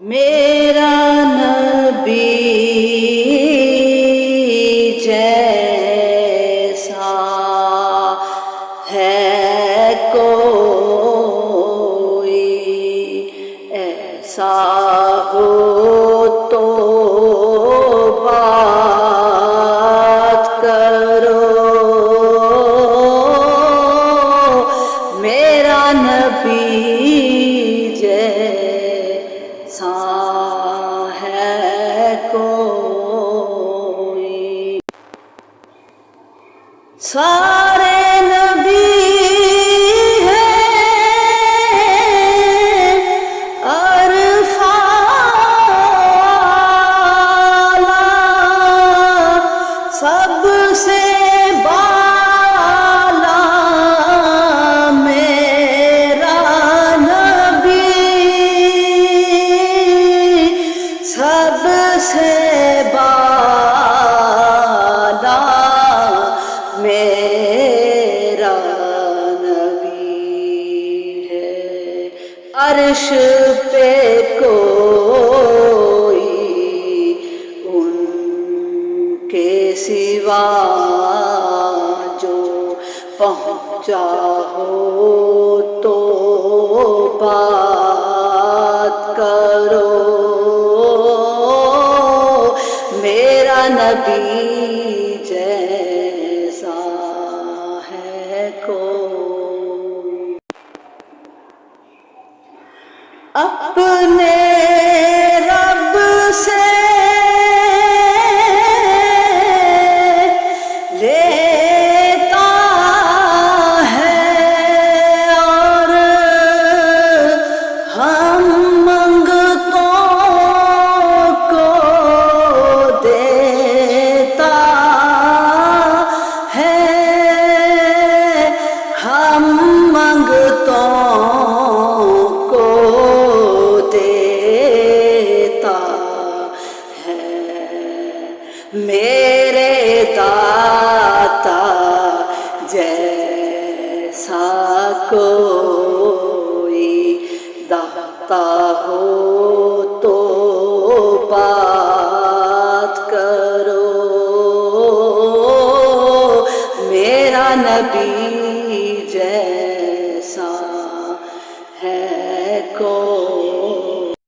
میرا نبی جیسا ہے کوئی، ایسا ہو تو بات کرو۔ میرا نبی جیسا ہے کوئی، سارے نبی ہیں عرفالا، سب سے بالا میرا نبی، سب سے بالا میرا نبی ہے۔ عرش پہ کوئی ان کے سوا جو پہنچا ہو تو بات کرو۔ میرا نبی جیسا ہے کوئی، اپنے رب سے لیتا ہے اور ہم منگتوں کو دیتا ہے، ہم منگتوں کو دیتا ہے۔ میرے داتا جیسا کوئی داتا ہو تو بات کرو۔ میرا نبی